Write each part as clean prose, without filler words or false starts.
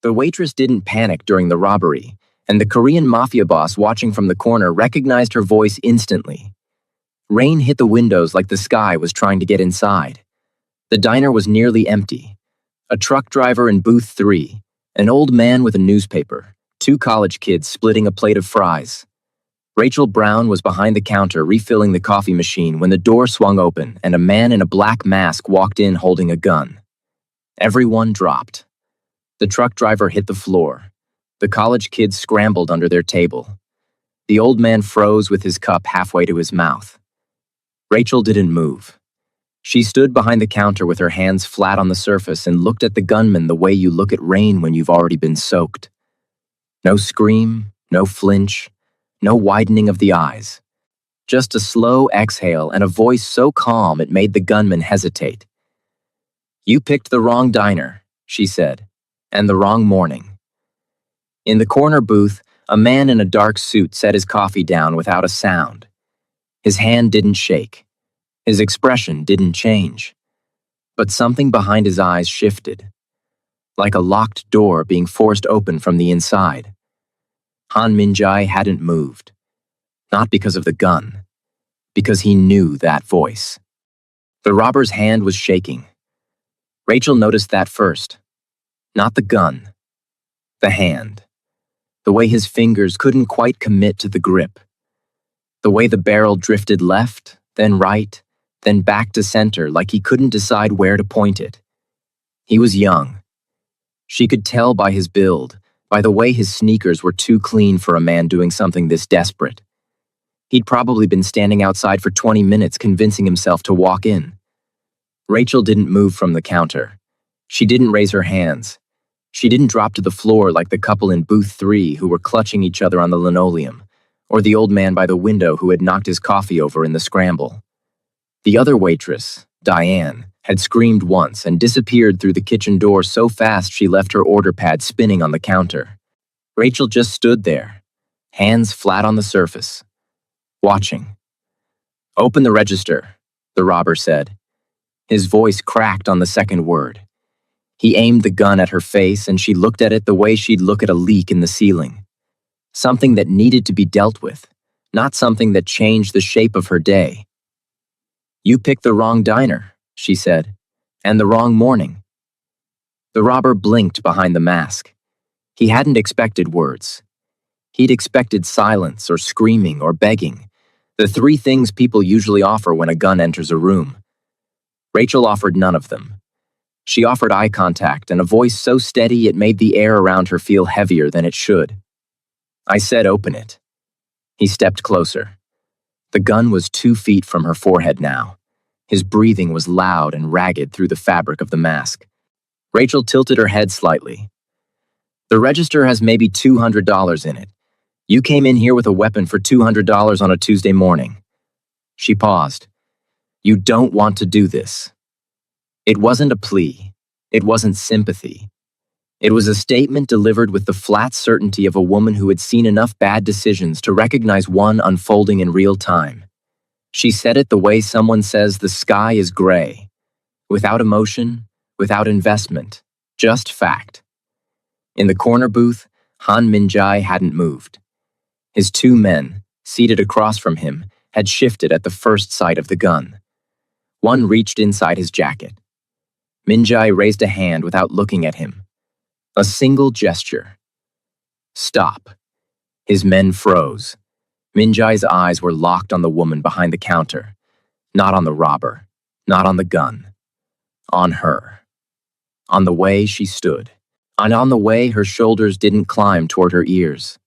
The waitress didn't panic during the robbery, and the Korean Mafia boss watching from the corner recognized her voice instantly. Rain hit the windows like the sky was trying to get inside. The diner was nearly empty. A truck driver in booth 3, an old man with a newspaper, 2 college kids splitting a plate of fries. Rachel Brown was behind the counter refilling the coffee machine when the door swung open and a man in a black mask walked in holding a gun. Everyone dropped. The truck driver hit the floor. The college kids scrambled under their table. The old man froze with his cup halfway to his mouth. Rachel didn't move. She stood behind the counter with her hands flat on the surface and looked at the gunman the way you look at rain when you've already been soaked. No scream, no flinch, no widening of the eyes. Just a slow exhale and a voice so calm it made the gunman hesitate. "You picked the wrong diner," she said, "and the wrong morning." In the corner booth, a man in a dark suit set his coffee down without a sound. His hand didn't shake. His expression didn't change. But something behind his eyes shifted, like a locked door being forced open from the inside. Han Min-jae hadn't moved. Not because of the gun, because he knew that voice. The robber's hand was shaking. Rachel noticed that first. Not the gun. The hand. The way his fingers couldn't quite commit to the grip. The way the barrel drifted left, then right, then back to center like he couldn't decide where to point it. He was young. She could tell by his build, by the way his sneakers were too clean for a man doing something this desperate. He'd probably been standing outside for 20 minutes convincing himself to walk in. Rachel didn't move from the counter. She didn't raise her hands. She didn't drop to the floor like the couple in booth 3 who were clutching each other on the linoleum, or the old man by the window who had knocked his coffee over in the scramble. The other waitress, Diane, had screamed once and disappeared through the kitchen door so fast she left her order pad spinning on the counter. Rachel just stood there, hands flat on the surface, watching. "Open the register," the robber said. His voice cracked on the second word. He aimed the gun at her face and she looked at it the way she'd look at a leak in the ceiling. Something that needed to be dealt with, not something that changed the shape of her day. "You picked the wrong diner," she said, "and the wrong morning." The robber blinked behind the mask. He hadn't expected words. He'd expected silence or screaming or begging, the 3 things people usually offer when a gun enters a room. Rachel offered none of them. She offered eye contact and a voice so steady it made the air around her feel heavier than it should. "I said open it." He stepped closer. The gun was 2 feet from her forehead now. His breathing was loud and ragged through the fabric of the mask. Rachel tilted her head slightly. "The register has maybe $200 in it. You came in here with a weapon for $200 on a Tuesday morning." She paused. "You don't want to do this." It wasn't a plea. It wasn't sympathy. It was a statement delivered with the flat certainty of a woman who had seen enough bad decisions to recognize one unfolding in real time. She said it the way someone says the sky is gray, without emotion, without investment, just fact. In the corner booth, Han Min-jae hadn't moved. His 2 men, seated across from him, had shifted at the first sight of the gun. One reached inside his jacket. Min-jae raised a hand without looking at him. A single gesture. "Stop." His men froze. Min-jae's eyes were locked on the woman behind the counter. Not on the robber. Not on the gun. On her. On the way she stood. And on the way her shoulders didn't climb toward her ears.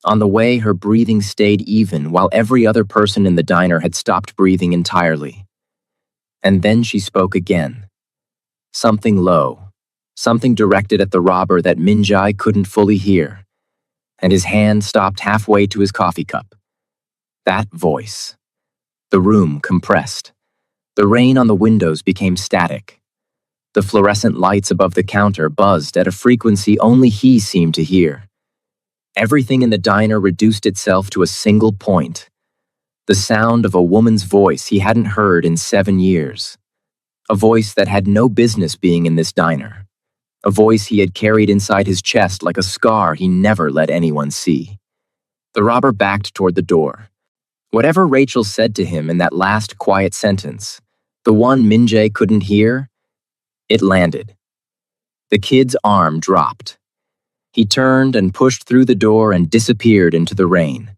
On the way her breathing stayed even while every other person in the diner had stopped breathing entirely. And then she spoke again. Something low. Something directed at the robber that Min-jae couldn't fully hear. And his hand stopped halfway to his coffee cup. That voice. The room compressed. The rain on the windows became static. The fluorescent lights above the counter buzzed at a frequency only he seemed to hear. Everything in the diner reduced itself to a single point. The sound of a woman's voice he hadn't heard in 7 years. A voice that had no business being in this diner. a voice he had carried inside his chest like a scar he never let anyone see. The robber backed toward the door. Whatever Rachel said to him in that last quiet sentence, the one Minjae couldn't hear, it landed. The kid's arm dropped. He turned and pushed through the door and disappeared into the rain.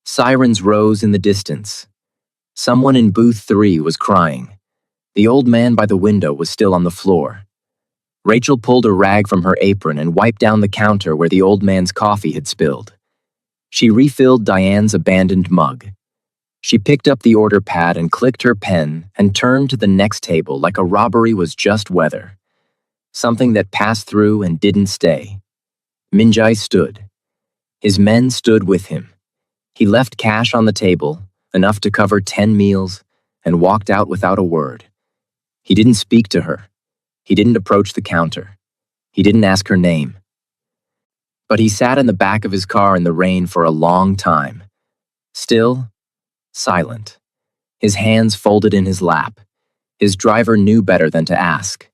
Sirens rose in the distance. Someone in booth 3 was crying. The old man by the window was still on the floor. Rachel pulled a rag from her apron and wiped down the counter where the old man's coffee had spilled. She refilled Diane's abandoned mug. She picked up the order pad and clicked her pen and turned to the next table like a robbery was just weather. Something that passed through and didn't stay. Minjae stood. His men stood with him. He left cash on the table, enough to cover 10 meals, and walked out without a word. He didn't speak to her. He didn't approach the counter. He didn't ask her name. But he sat in the back of his car in the rain for a long time. Still, silent. His hands folded in his lap. His driver knew better than to ask.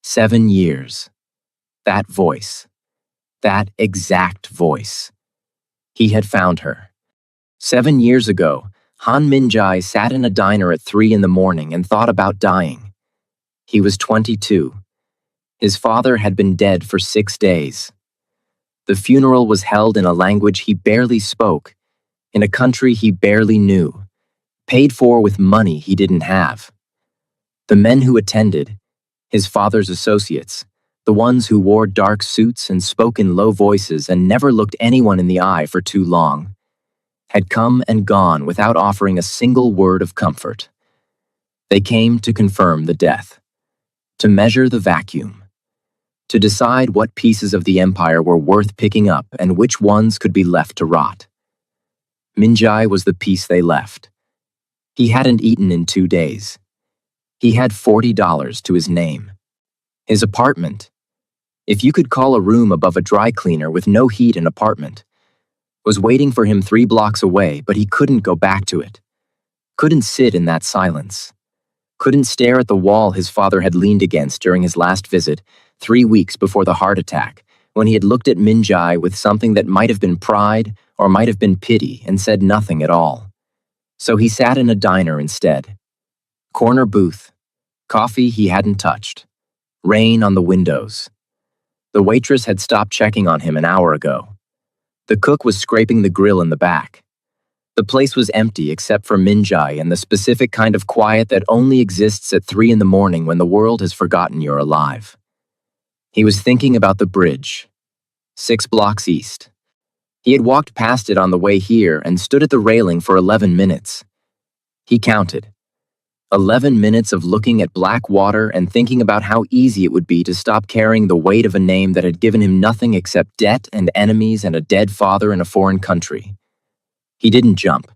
7 years. That voice. That exact voice. He had found her. 7 years ago, Han Minjae sat in a diner at 3 in the morning and thought about dying. He was 22. His father had been dead for 6 days. The funeral was held in a language he barely spoke, in a country he barely knew, paid for with money he didn't have. The men who attended, his father's associates, the ones who wore dark suits and spoke in low voices and never looked anyone in the eye for too long, had come and gone without offering a single word of comfort. They came to confirm the death, to measure the vacuum, to decide what pieces of the empire were worth picking up and which ones could be left to rot. Minjae was the piece they left. He hadn't eaten in 2 days. He had $40 to his name. His apartment, if you could call a room above a dry cleaner with no heat an apartment, was waiting for him 3 blocks away, but he couldn't go back to it. Couldn't sit in that silence. Couldn't stare at the wall his father had leaned against during his last visit, 3 weeks before the heart attack, when he had looked at Minjae with something that might have been pride or might have been pity and said nothing at all. So he sat in a diner instead. Corner booth. Coffee he hadn't touched. Rain on the windows. The waitress had stopped checking on him an hour ago. The cook was scraping the grill in the back. The place was empty except for Minjae and the specific kind of quiet that only exists at 3 in the morning when the world has forgotten you're alive. He was thinking about the bridge, 6 blocks east. He had walked past it on the way here and stood at the railing for 11 minutes. He counted. 11 minutes of looking at black water and thinking about how easy it would be to stop carrying the weight of a name that had given him nothing except debt and enemies and a dead father in a foreign country. He didn't jump.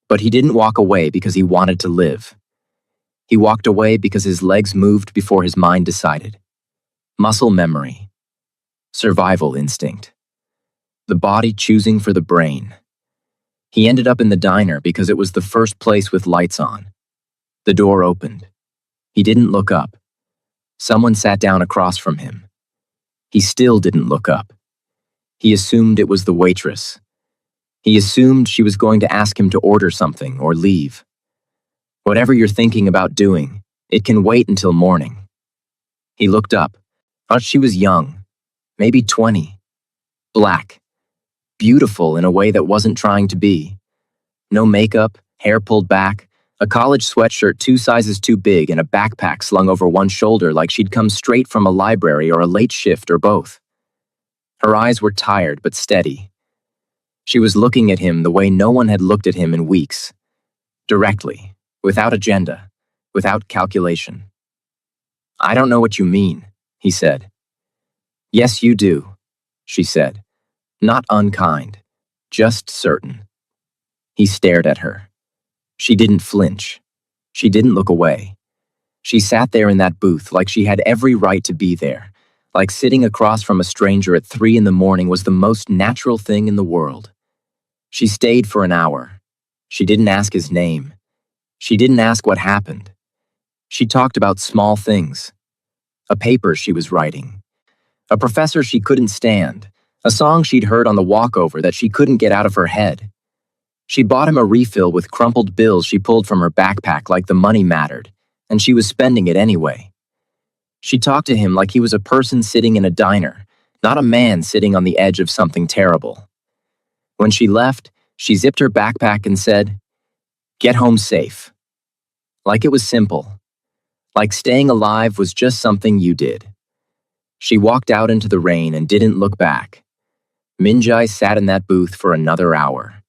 But he didn't walk away because he wanted to live. He walked away because his legs moved before his mind decided. Muscle memory. Survival instinct. The body choosing for the brain. He ended up in the diner because it was the first place with lights on. The door opened. He didn't look up. Someone sat down across from him. He still didn't look up. He assumed it was the waitress. He assumed she was going to ask him to order something or leave. Whatever you're thinking about doing, it can wait until morning. He looked up. Thought she was young, maybe 20. Black. Beautiful in a way that wasn't trying to be. No makeup, hair pulled back, a college sweatshirt 2 sizes too big and a backpack slung over one shoulder like she'd come straight from a library or a late shift or both. Her eyes were tired but steady. She was looking at him the way no one had looked at him in weeks. Directly, without agenda, without calculation. "I don't know what you mean," he said. "Yes, you do," she said. Not unkind, just certain. He stared at her. She didn't flinch. She didn't look away. She sat there in that booth like she had every right to be there, like sitting across from a stranger at 3 in the morning was the most natural thing in the world. She stayed for an hour. She didn't ask his name. She didn't ask what happened. She talked about small things. A paper she was writing. A professor she couldn't stand, a song she'd heard on the walkover that she couldn't get out of her head. She bought him a refill with crumpled bills she pulled from her backpack like the money mattered, and she was spending it anyway. She talked to him like he was a person sitting in a diner, not a man sitting on the edge of something terrible. When she left, she zipped her backpack and said, "Get home safe." Like it was simple. Like staying alive was just something you did. She walked out into the rain and didn't look back. Minjai sat in that booth for another hour.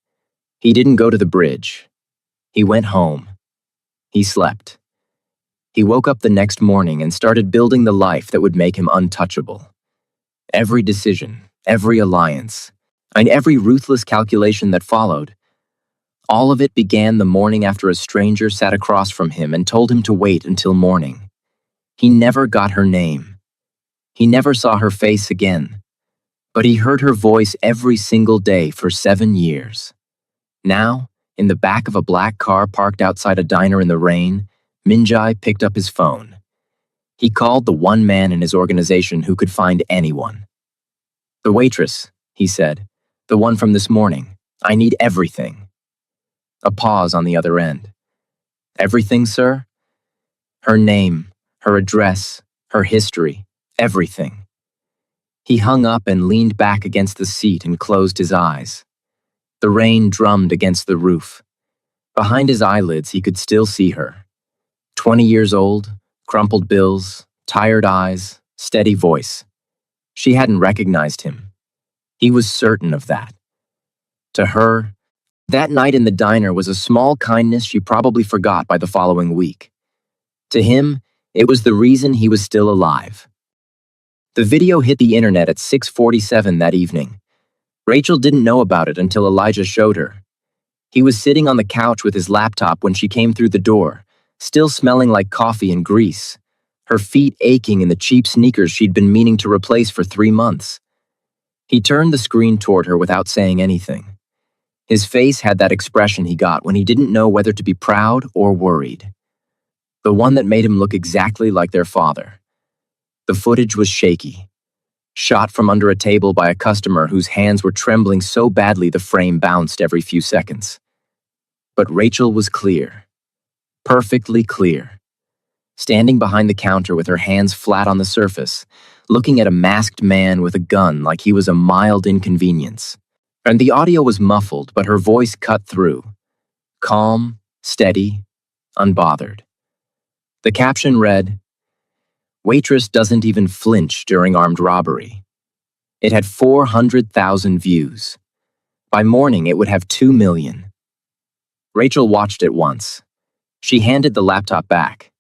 He didn't go to the bridge. He went home. He slept. He woke up the next morning and started building the life that would make him untouchable. Every decision, every alliance, and every ruthless calculation that followed, all of it began the morning after a stranger sat across from him and told him to wait until morning. He never got her name. He never saw her face again, but he heard her voice every single day for 7 years. Now, in the back of a black car parked outside a diner in the rain, Minjai picked up his phone. He called the one man in his organization who could find anyone. "The waitress," he said. "The one from this morning. I need everything." A pause on the other end. "Everything, sir?" Her name, her address, her history, everything. He hung up and leaned back against the seat and closed his eyes. The rain drummed against the roof. Behind his eyelids, he could still see her. 20 years old, crumpled bills, tired eyes, steady voice. She hadn't recognized him. He was certain of that. To her, that night in the diner was a small kindness she probably forgot by the following week. To him, it was the reason he was still alive. The video hit the internet at 6:47 that evening. Rachel didn't know about it until Elijah showed her. He was sitting on the couch with his laptop when she came through the door, still smelling like coffee and grease, her feet aching in the cheap sneakers she'd been meaning to replace for 3 months. He turned the screen toward her without saying anything. His face had that expression he got when he didn't know whether to be proud or worried. The one that made him look exactly like their father. The footage was shaky. Shot from under a table by a customer whose hands were trembling so badly the frame bounced every few seconds. But Rachel was clear. Perfectly clear. Standing behind the counter with her hands flat on the surface, looking at a masked man with a gun like he was a mild inconvenience. And the audio was muffled, but her voice cut through. Calm, steady, unbothered. The caption read, "Waitress doesn't even flinch during armed robbery." It had 400,000 views. By morning, it would have 2 million. Rachel watched it once. She handed the laptop back.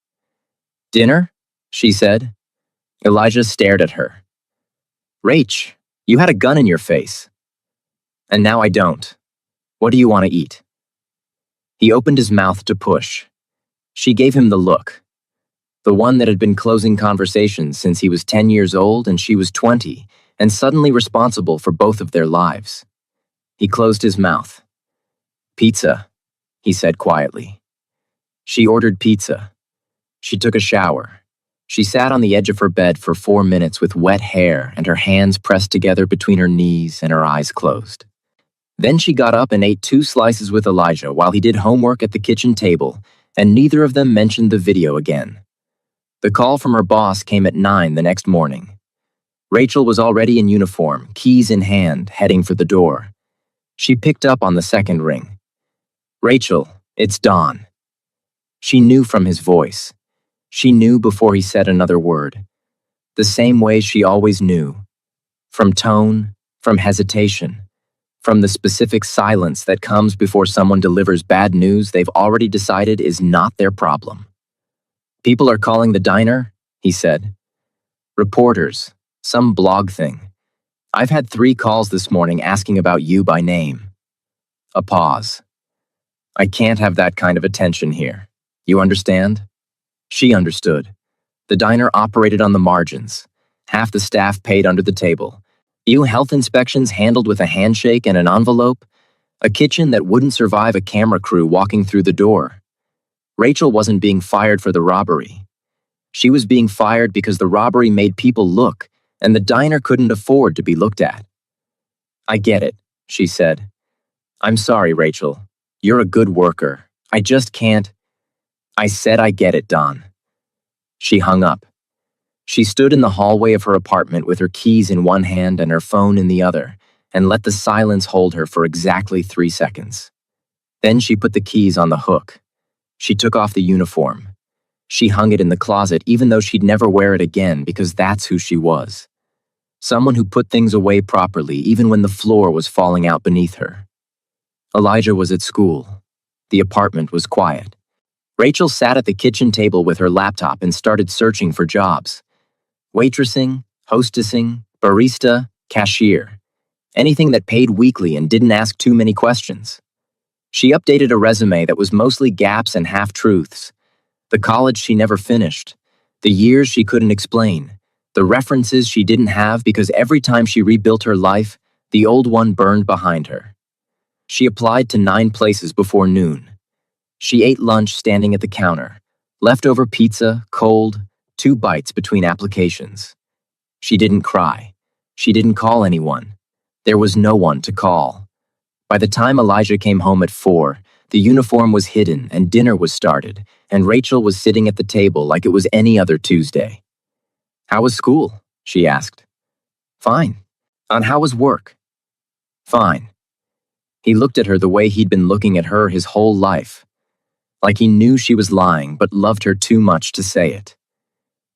"Dinner?" she said. Elijah stared at her. "Rach, you had a gun in your face. And now I don't. What do you want to eat?" He opened his mouth to push. She gave him the look. The one that had been closing conversations since he was 10 years old and she was 20, and suddenly responsible for both of their lives. He closed his mouth. "Pizza," he said quietly. She ordered pizza. She took a shower. She sat on the edge of her bed for 4 minutes with wet hair and her hands pressed together between her knees and her eyes closed. Then she got up and ate 2 slices with Elijah while he did homework at the kitchen table, and neither of them mentioned the video again. The call from her boss came at 9 the next morning. Rachel was already in uniform, keys in hand, heading for the door. She picked up on the second ring. "Rachel, it's Don." She knew from his voice. She knew before he said another word. The same way she always knew. From tone, from hesitation, from the specific silence that comes before someone delivers bad news they've already decided is not their problem. "People are calling the diner," he said. "Reporters, some blog thing. I've had 3 calls this morning asking about you by name." A pause. "I can't have that kind of attention here. You understand?" She understood. The diner operated on the margins. Half the staff paid under the table. Few health inspections handled with a handshake and an envelope. A kitchen that wouldn't survive a camera crew walking through the door. Rachel wasn't being fired for the robbery. She was being fired because the robbery made people look, and the diner couldn't afford to be looked at. "I get it," she said. "I'm sorry, Rachel. You're a good worker. I just can't." "I said I get it, Don." She hung up. She stood in the hallway of her apartment with her keys in one hand and her phone in the other, and let the silence hold her for exactly 3 seconds. Then she put the keys on the hook. She took off the uniform. She hung it in the closet even though she'd never wear it again because that's who she was. Someone who put things away properly even when the floor was falling out beneath her. Elijah was at school. The apartment was quiet. Rachel sat at the kitchen table with her laptop and started searching for jobs. Waitressing, hostessing, barista, cashier. Anything that paid weekly and didn't ask too many questions. She updated a resume that was mostly gaps and half-truths. The college she never finished. The years she couldn't explain. The references she didn't have because every time she rebuilt her life, the old one burned behind her. She applied to 9 places before noon. She ate lunch standing at the counter. Leftover pizza, cold, 2 bites between applications. She didn't cry. She didn't call anyone. There was no one to call. By the time Elijah came home at 4, the uniform was hidden and dinner was started, and Rachel was sitting at the table like it was any other Tuesday. "How was school?" she asked. "Fine." "And how was work?" "Fine." He looked at her the way he'd been looking at her his whole life. Like he knew she was lying but loved her too much to say it.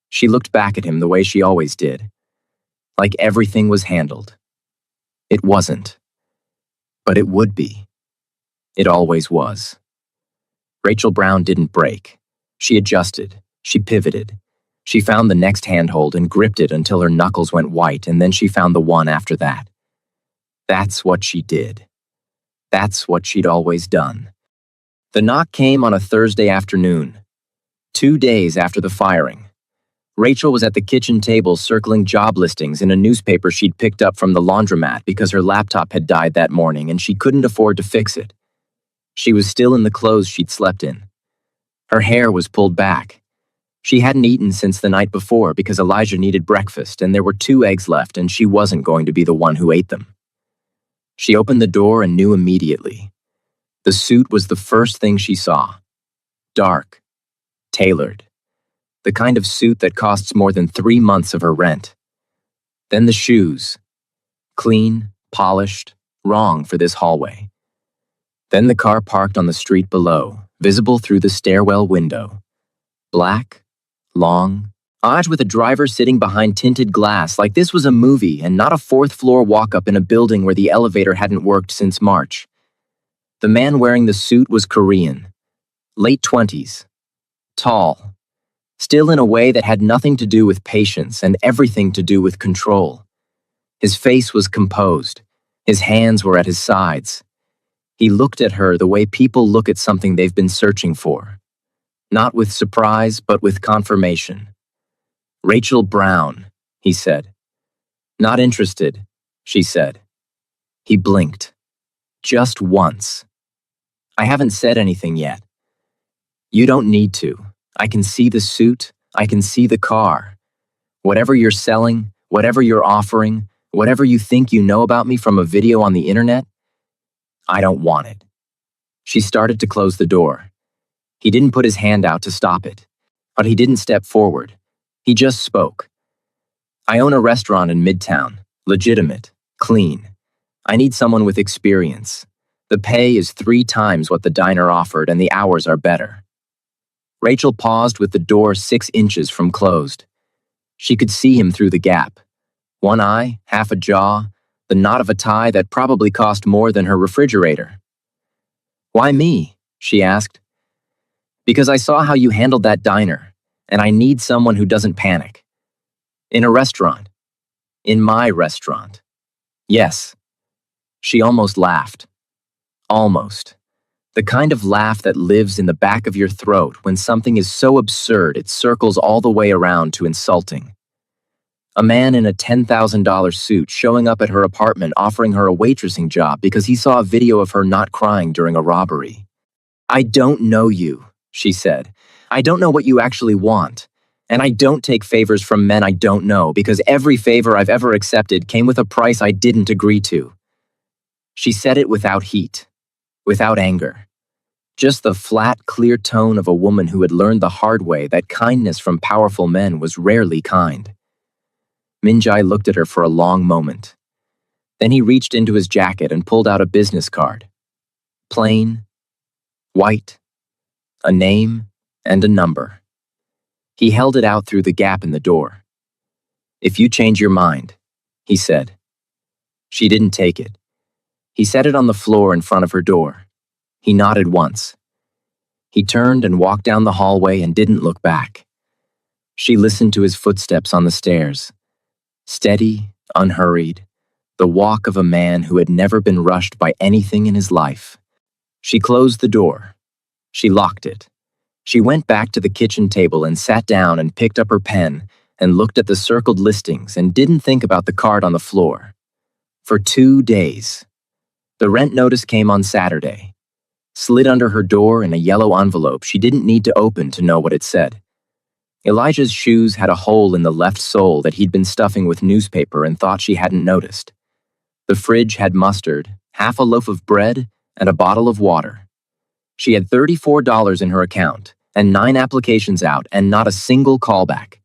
She looked back at him the way she always did. Like everything was handled. It wasn't. But it would be. It always was. Rachel Brown didn't break. She adjusted. She pivoted. She found the next handhold and gripped it until her knuckles went white, and then she found the one after that. That's what she did. That's what she'd always done. The knock came on a Thursday afternoon, 2 days after the firing. Rachel was at the kitchen table circling job listings in a newspaper she'd picked up from the laundromat because her laptop had died that morning and she couldn't afford to fix it. She was still in the clothes she'd slept in. Her hair was pulled back. She hadn't eaten since the night before because Elijah needed breakfast and there were 2 eggs left and she wasn't going to be the one who ate them. She opened the door and knew immediately. The suit was the first thing she saw. Dark. Tailored. The kind of suit that costs more than 3 months of her rent. Then the shoes. Clean, polished, wrong for this hallway. Then the car parked on the street below, visible through the stairwell window. Black, long, odd with a driver sitting behind tinted glass like this was a movie and not a 4th-floor walk-up in a building where the elevator hadn't worked since March. The man wearing the suit was Korean. Late 20s. Tall. Still in a way that had nothing to do with patience and everything to do with control. His face was composed. His hands were at his sides. He looked at her the way people look at something they've been searching for. Not with surprise, but with confirmation. "Rachel Brown," he said. "Not interested," she said. He blinked. Just once. "I haven't said anything yet." "You don't need to. I can see the suit. I can see the car. Whatever you're selling, whatever you're offering, whatever you think you know about me from a video on the internet, I don't want it." She started to close the door. He didn't put his hand out to stop it, but he didn't step forward. He just spoke. "I own a restaurant in Midtown. Legitimate. Clean. I need someone with experience. The pay is 3 times what the diner offered and the hours are better." Rachel paused with the door 6 inches from closed. She could see him through the gap. 1 eye, half a jaw, the knot of a tie that probably cost more than her refrigerator. "Why me?" she asked. "Because I saw how you handled that diner, and I need someone who doesn't panic. In a restaurant. In my restaurant. Yes." She almost laughed. Almost. The kind of laugh that lives in the back of your throat when something is so absurd it circles all the way around to insulting. A man in a $10,000 suit showing up at her apartment offering her a waitressing job because he saw a video of her not crying during a robbery. "I don't know you," she said. "I don't know what you actually want. And I don't take favors from men I don't know because every favor I've ever accepted came with a price I didn't agree to. She said it without heat, without anger. Just the flat, clear tone of a woman who had learned the hard way that kindness from powerful men was rarely kind. Minjai looked at her for a long moment. Then he reached into his jacket and pulled out a business card. Plain, white, a name, and a number. He held it out through the gap in the door. "If you change your mind," he said. She didn't take it. He set it on the floor in front of her door. He nodded once. He turned and walked down the hallway and didn't look back. She listened to his footsteps on the stairs. Steady, unhurried, the walk of a man who had never been rushed by anything in his life. She closed the door. She locked it. She went back to the kitchen table and sat down and picked up her pen and looked at the circled listings and didn't think about the card on the floor. For 2 days. The rent notice came on Saturday. Slid under her door in a yellow envelope she didn't need to open to know what it said. Elijah's shoes had a hole in the left sole that he'd been stuffing with newspaper and thought she hadn't noticed. The fridge had mustard, half a loaf of bread, and a bottle of water. She had $34 in her account, and 9 applications out, and not a single callback.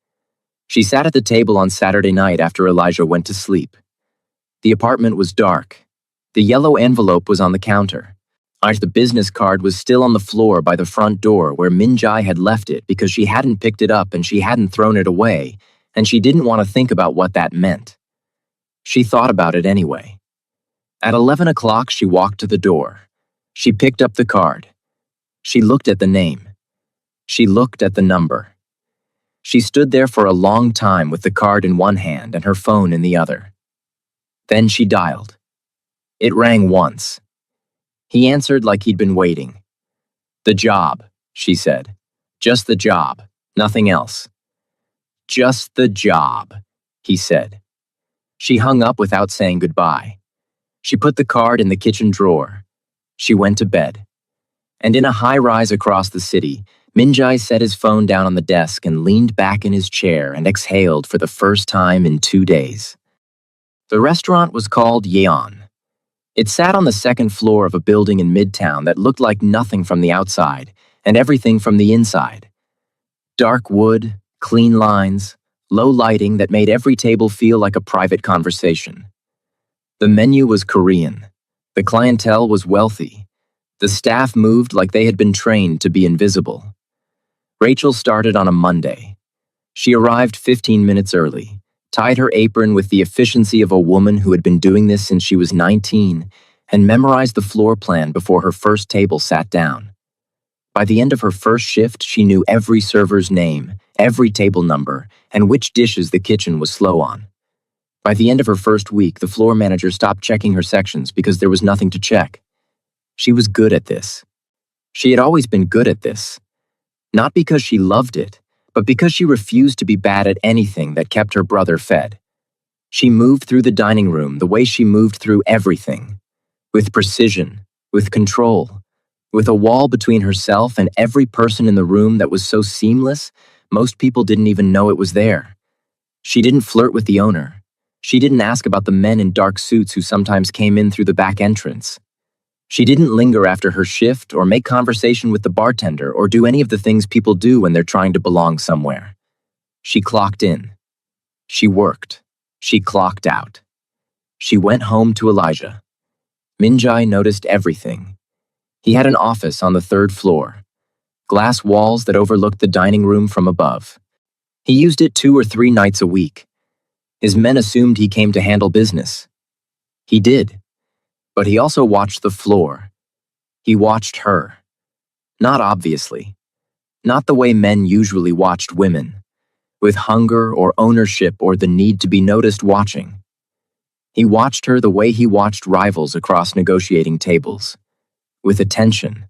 She sat at the table on Saturday night after Elijah went to sleep. The apartment was dark. The yellow envelope was on the counter. The business card was still on the floor by the front door where Minjai had left it because she hadn't picked it up and she hadn't thrown it away, and she didn't want to think about what that meant. She thought about it anyway. At 11 o'clock, she walked to the door. She picked up the card. She looked at the name. She looked at the number. She stood there for a long time with the card in one hand and her phone in the other. Then she dialed. It rang once. He answered like he'd been waiting. "The job," she said. "Just the job, nothing else." "Just the job," he said. She hung up without saying goodbye. She put the card in the kitchen drawer. She went to bed. And in a high-rise across the city, Minjai set his phone down on the desk and leaned back in his chair and exhaled for the first time in 2 days. The restaurant was called Yeon. It sat on the second floor of a building in Midtown that looked like nothing from the outside and everything from the inside. Dark wood, clean lines, low lighting that made every table feel like a private conversation. The menu was Korean. The clientele was wealthy. The staff moved like they had been trained to be invisible. Rachel started on a Monday. She arrived 15 minutes early, tied her apron with the efficiency of a woman who had been doing this since she was 19, and memorized the floor plan before her first table sat down. By the end of her first shift, she knew every server's name, every table number, and which dishes the kitchen was slow on. By the end of her first week, the floor manager stopped checking her sections because there was nothing to check. She was good at this. She had always been good at this. Not because she loved it, but because she refused to be bad at anything that kept her brother fed. She moved through the dining room the way she moved through everything. With precision, with control, with a wall between herself and every person in the room that was so seamless, most people didn't even know it was there. She didn't flirt with the owner. She didn't ask about the men in dark suits who sometimes came in through the back entrance. She didn't linger after her shift or make conversation with the bartender or do any of the things people do when they're trying to belong somewhere. She clocked in. She worked. She clocked out. She went home to Elijah. Minjai noticed everything. He had an office on the 3rd floor, glass walls that overlooked the dining room from above. He used it 2 or 3 nights a week. His men assumed he came to handle business. He did. But he also watched the floor. He watched her. Not obviously. Not the way men usually watched women, with hunger or ownership or the need to be noticed watching. He watched her the way he watched rivals across negotiating tables, with attention,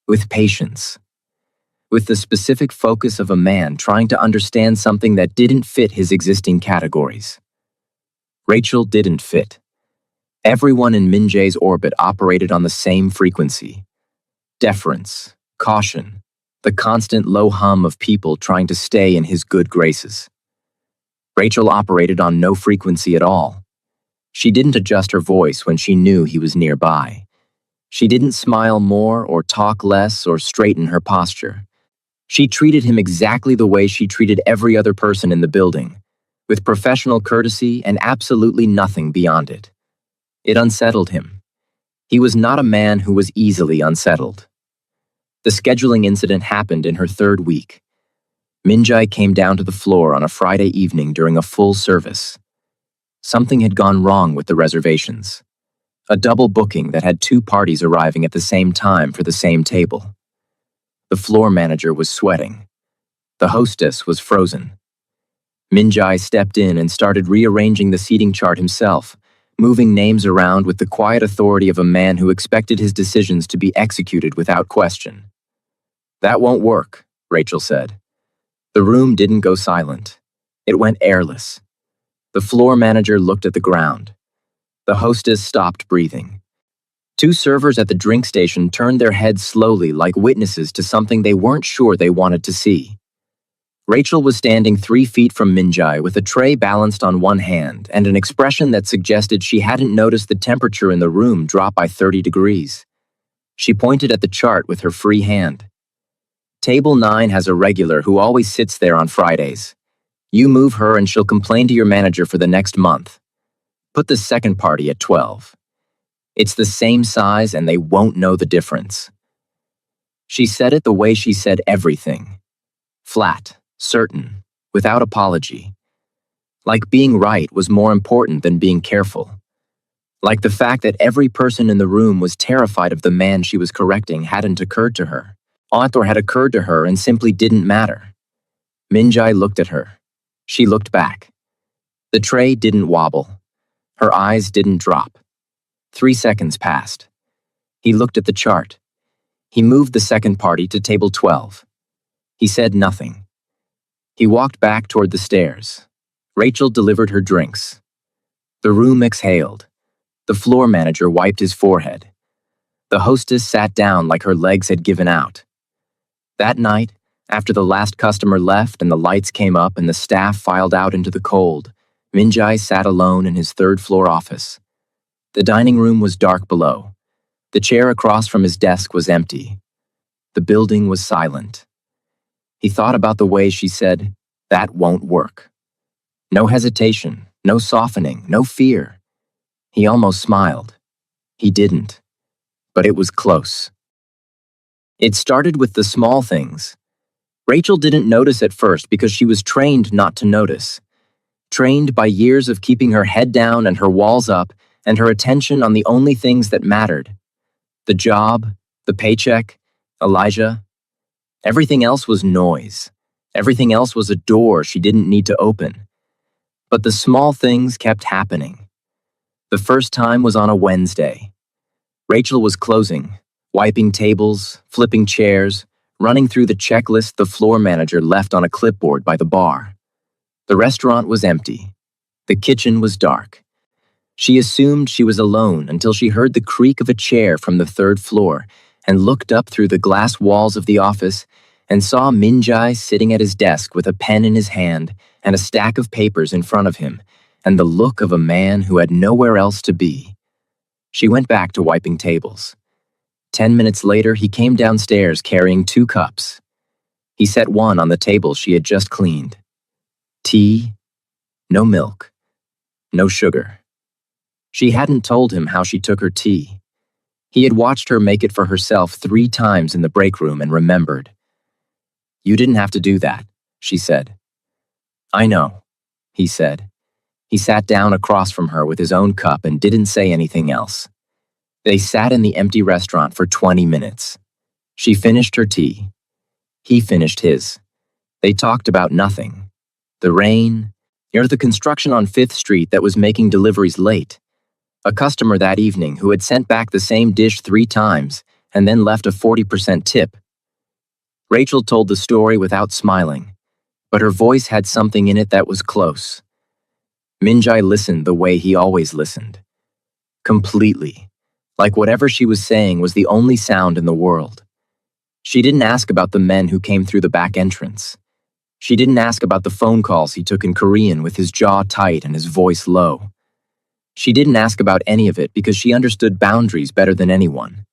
with patience, with the specific focus of a man trying to understand something that didn't fit his existing categories. Rachel didn't fit. Everyone in Minjai's orbit operated on the same frequency. Deference, caution, the constant low hum of people trying to stay in his good graces. Rachel operated on no frequency at all. She didn't adjust her voice when she knew he was nearby. She didn't smile more or talk less or straighten her posture. She treated him exactly the way she treated every other person in the building, with professional courtesy and absolutely nothing beyond it. It unsettled him. He was not a man who was easily unsettled. The scheduling incident happened in her third week. Minjai came down to the floor on a Friday evening during a full service. Something had gone wrong with the reservations. A double booking that had two parties arriving at the same time for the same table. The floor manager was sweating. The hostess was frozen. Minjai stepped in and started rearranging the seating chart himself, moving names around with the quiet authority of a man who expected his decisions to be executed without question. "That won't work," Rachel said. The room didn't go silent. It went airless. The floor manager looked at the ground. The hostess stopped breathing. Two servers at the drink station turned their heads slowly like witnesses to something they weren't sure they wanted to see. Rachel was standing 3 feet from Minjai with a tray balanced on one hand and an expression that suggested she hadn't noticed the temperature in the room drop by 30 degrees. She pointed at the chart with her free hand. "Table 9 has a regular who always sits there on Fridays. You move her and she'll complain to your manager for the next month. Put the second party at 12. It's the same size and they won't know the difference." She said it the way she said everything. Flat, certain, without apology. Like being right was more important than being careful. Like the fact that every person in the room was terrified of the man she was correcting hadn't occurred to her, or had occurred to her and simply didn't matter. Minjai looked at her. She looked back. The tray didn't wobble. Her eyes didn't drop. 3 seconds passed. He looked at the chart. He moved the second party to table 12. He said nothing. He walked back toward the stairs. Rachel delivered her drinks. The room exhaled. The floor manager wiped his forehead. The hostess sat down like her legs had given out. That night, after the last customer left and the lights came up and the staff filed out into the cold, Minjai sat alone in his third-floor office. The dining room was dark below. The chair across from his desk was empty. The building was silent. He thought about the way she said, "That won't work." No hesitation, no softening, no fear. He almost smiled. He didn't. But it was close. It started with the small things. Rachel didn't notice at first because she was trained not to notice. Trained by years of keeping her head down and her walls up and her attention on the only things that mattered. The job, the paycheck, Elijah. Everything else was noise. Everything else was a door she didn't need to open. But the small things kept happening. The first time was on a Wednesday. Rachel was closing, wiping tables, flipping chairs, running through the checklist the floor manager left on a clipboard by the bar. The restaurant was empty. The kitchen was dark. She assumed she was alone until she heard the creak of a chair from the third floor and looked up through the glass walls of the office and saw Minjai sitting at his desk with a pen in his hand and a stack of papers in front of him and the look of a man who had nowhere else to be. She went back to wiping tables. 10 minutes later, he came downstairs carrying 2 cups. He set one on the table she had just cleaned. Tea, no milk, no sugar. She hadn't told him how she took her tea. He had watched her make it for herself 3 times in the break room and remembered. "You didn't have to do that," she said. "I know," he said. He sat down across from her with his own cup and didn't say anything else. They sat in the empty restaurant for 20 minutes. She finished her tea. He finished his. They talked about nothing. The rain, or the construction on 5th Street that was making deliveries late. A customer that evening who had sent back the same dish 3 times and then left a 40% tip. Rachel told the story without smiling, but her voice had something in it that was close. Minjai listened the way he always listened. Completely, like whatever she was saying was the only sound in the world. She didn't ask about the men who came through the back entrance. She didn't ask about the phone calls he took in Korean with his jaw tight and his voice low. She didn't ask about any of it because she understood boundaries better than anyone.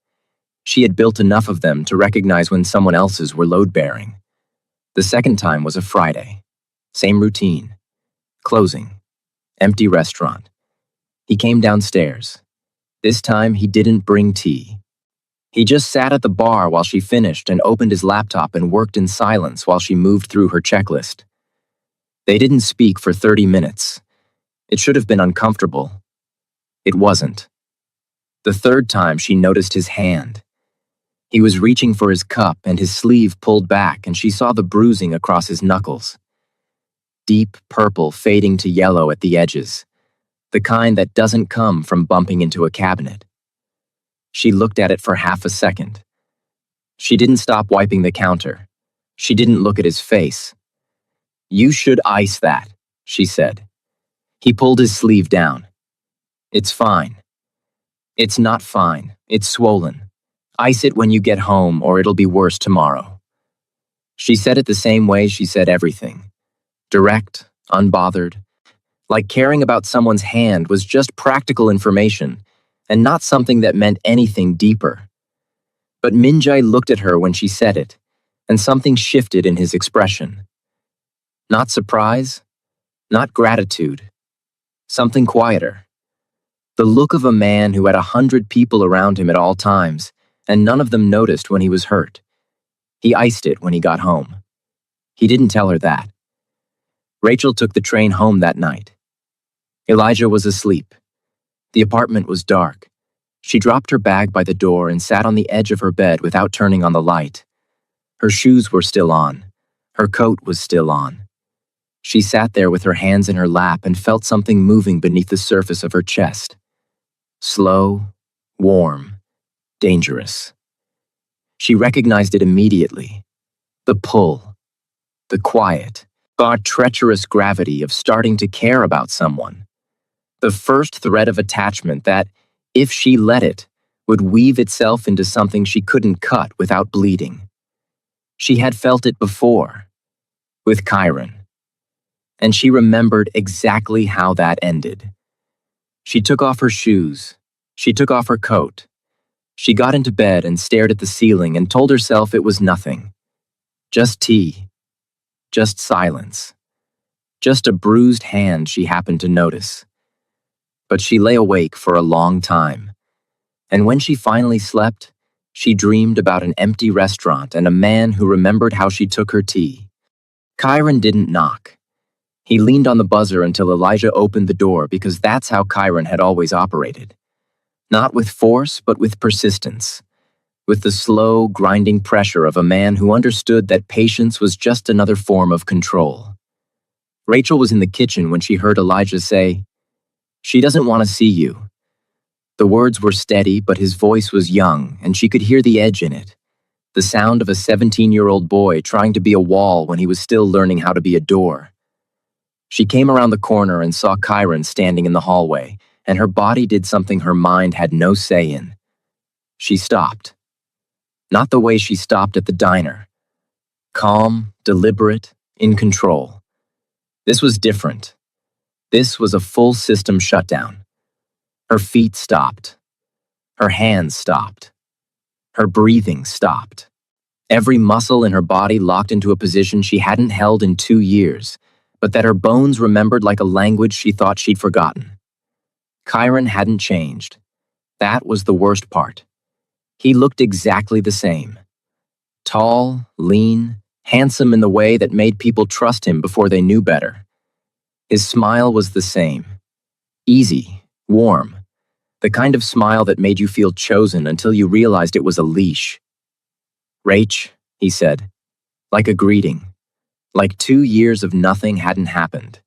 She had built enough of them to recognize when someone else's were load-bearing. The second time was a Friday. Same routine. Closing. Empty restaurant. He came downstairs. This time he didn't bring tea. He just sat at the bar while she finished and opened his laptop and worked in silence while she moved through her checklist. They didn't speak for 30 minutes. It should have been uncomfortable. It wasn't. The third time she noticed his hand. He was reaching for his cup and his sleeve pulled back, and she saw the bruising across his knuckles. Deep purple fading to yellow at the edges, the kind that doesn't come from bumping into a cabinet. She looked at it for half a second. She didn't stop wiping the counter. She didn't look at his face. "You should ice that," she said. He pulled his sleeve down. "It's fine." "It's not fine. It's swollen. Ice it when you get home or it'll be worse tomorrow." She said it the same way she said everything. Direct, unbothered, like caring about someone's hand was just practical information and not something that meant anything deeper. But Min-jae looked at her when she said it, and something shifted in his expression. Not surprise, not gratitude, something quieter. The look of a man who had 100 people around him at all times, and none of them noticed when he was hurt. He iced it when he got home. He didn't tell her that. Rachel took the train home that night. Elijah was asleep. The apartment was dark. She dropped her bag by the door and sat on the edge of her bed without turning on the light. Her shoes were still on. Her coat was still on. She sat there with her hands in her lap and felt something moving beneath the surface of her chest. Slow, warm, dangerous. She recognized it immediately. The pull, the quiet, far treacherous gravity of starting to care about someone. The first thread of attachment that, if she let it, would weave itself into something she couldn't cut without bleeding. She had felt it before, with Kyron. And she remembered exactly how that ended. She took off her shoes. She took off her coat. She got into bed and stared at the ceiling and told herself it was nothing. Just tea. Just silence. Just a bruised hand she happened to notice. But she lay awake for a long time. And when she finally slept, she dreamed about an empty restaurant and a man who remembered how she took her tea. Kyron didn't knock. He leaned on the buzzer until Elijah opened the door because that's how Kyron had always operated. Not with force, but with persistence. With the slow, grinding pressure of a man who understood that patience was just another form of control. Rachel was in the kitchen when she heard Elijah say, "She doesn't want to see you." The words were steady, but his voice was young, and she could hear the edge in it. The sound of a 17-year-old boy trying to be a wall when he was still learning how to be a door. She came around the corner and saw Kyron standing in the hallway, and her body did something her mind had no say in. She stopped. Not the way she stopped at the diner. Calm, deliberate, in control. This was different. This was a full system shutdown. Her feet stopped. Her hands stopped. Her breathing stopped. Every muscle in her body locked into a position she hadn't held in 2 years, but that her bones remembered like a language she thought she'd forgotten. Kyron hadn't changed. That was the worst part. He looked exactly the same. Tall, lean, handsome in the way that made people trust him before they knew better. His smile was the same. Easy, warm. The kind of smile that made you feel chosen until you realized it was a leash. "Rach," he said, like a greeting. Like 2 years of nothing hadn't happened.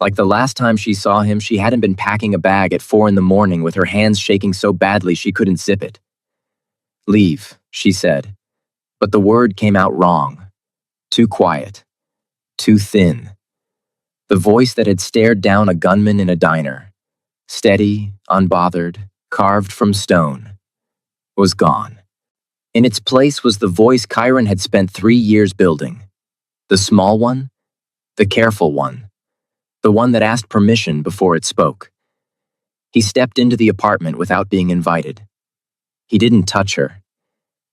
Like the last time she saw him, she hadn't been packing a bag at 4 a.m. with her hands shaking so badly she couldn't zip it. "Leave," she said, but the word came out wrong. Too quiet. Too thin. The voice that had stared down a gunman in a diner, steady, unbothered, carved from stone, was gone. In its place was the voice Kyron had spent 3 years building. The small one, the careful one, the one that asked permission before it spoke. He stepped into the apartment without being invited. He didn't touch her.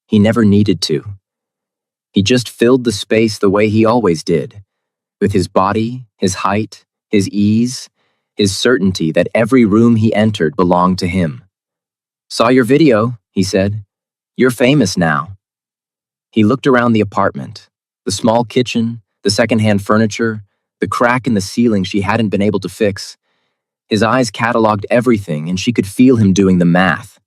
He never needed to. He just filled the space the way he always did, with his body, his height, his ease, his certainty that every room he entered belonged to him. "Saw your video," he said. "You're famous now." He looked around the apartment, the small kitchen, the secondhand furniture, the crack in the ceiling she hadn't been able to fix. His eyes cataloged everything, and she could feel him doing the math.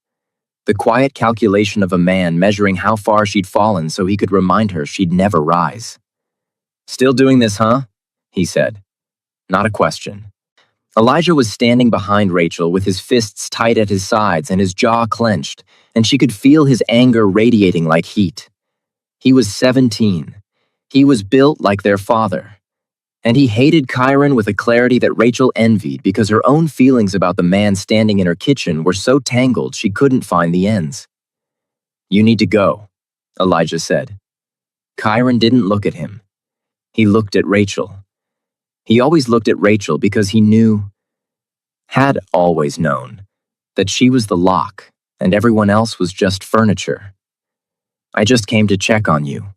The quiet calculation of a man measuring how far she'd fallen so he could remind her she'd never rise. "Still doing this, huh?" he said. Not a question. Elijah was standing behind Rachel with his fists tight at his sides and his jaw clenched, and she could feel his anger radiating like heat. He was 17. He was built like their father. And he hated Kyron with a clarity that Rachel envied because her own feelings about the man standing in her kitchen were so tangled she couldn't find the ends. "You need to go," Elijah said. Kyron didn't look at him. He looked at Rachel. He always looked at Rachel because he had always known, that she was the lock and everyone else was just furniture. "I just came to check on you,"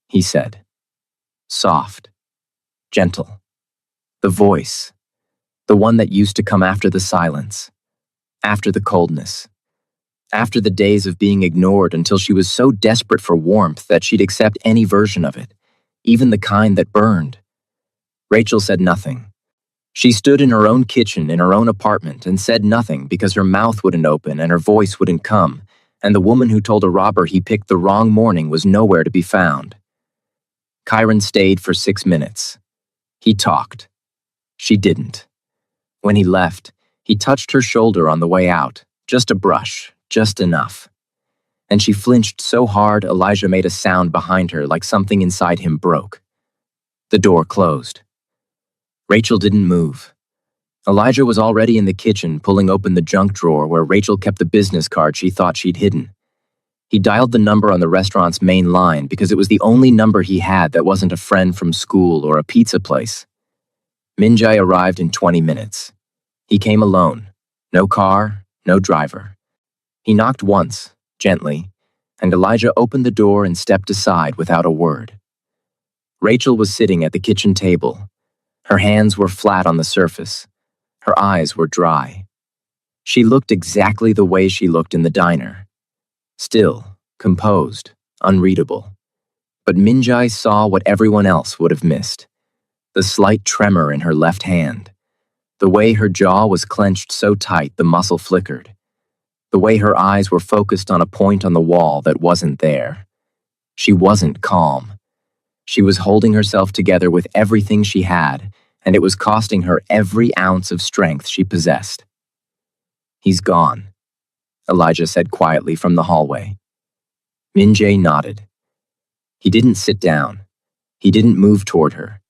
he said. Soft. Gentle. The voice. The one that used to come after the silence. After the coldness. After the days of being ignored until she was so desperate for warmth that she'd accept any version of it, even the kind that burned. Rachel said nothing. She stood in her own kitchen in her own apartment and said nothing because her mouth wouldn't open and her voice wouldn't come, and the woman who told a robber he picked the wrong morning was nowhere to be found. Kyron stayed for 6 minutes. He talked. She didn't. When he left, he touched her shoulder on the way out, just a brush, just enough. And she flinched so hard Elijah made a sound behind her like something inside him broke. The door closed. Rachel didn't move. Elijah was already in the kitchen pulling open the junk drawer where Rachel kept the business card she thought she'd hidden. He dialed the number on the restaurant's main line because it was the only number he had that wasn't a friend from school or a pizza place. Minjai arrived in 20 minutes. He came alone. No car, no driver. He knocked once, gently, and Elijah opened the door and stepped aside without a word. Rachel was sitting at the kitchen table. Her hands were flat on the surface. Her eyes were dry. She looked exactly the way she looked in the diner. Still, composed, unreadable. But Minjai saw what everyone else would have missed. The slight tremor in her left hand. The way her jaw was clenched so tight the muscle flickered. The way her eyes were focused on a point on the wall that wasn't there. She wasn't calm. She was holding herself together with everything she had, and it was costing her every ounce of strength she possessed. "He's gone," Elijah said quietly from the hallway. Minjai nodded. He didn't sit down. He didn't move toward her.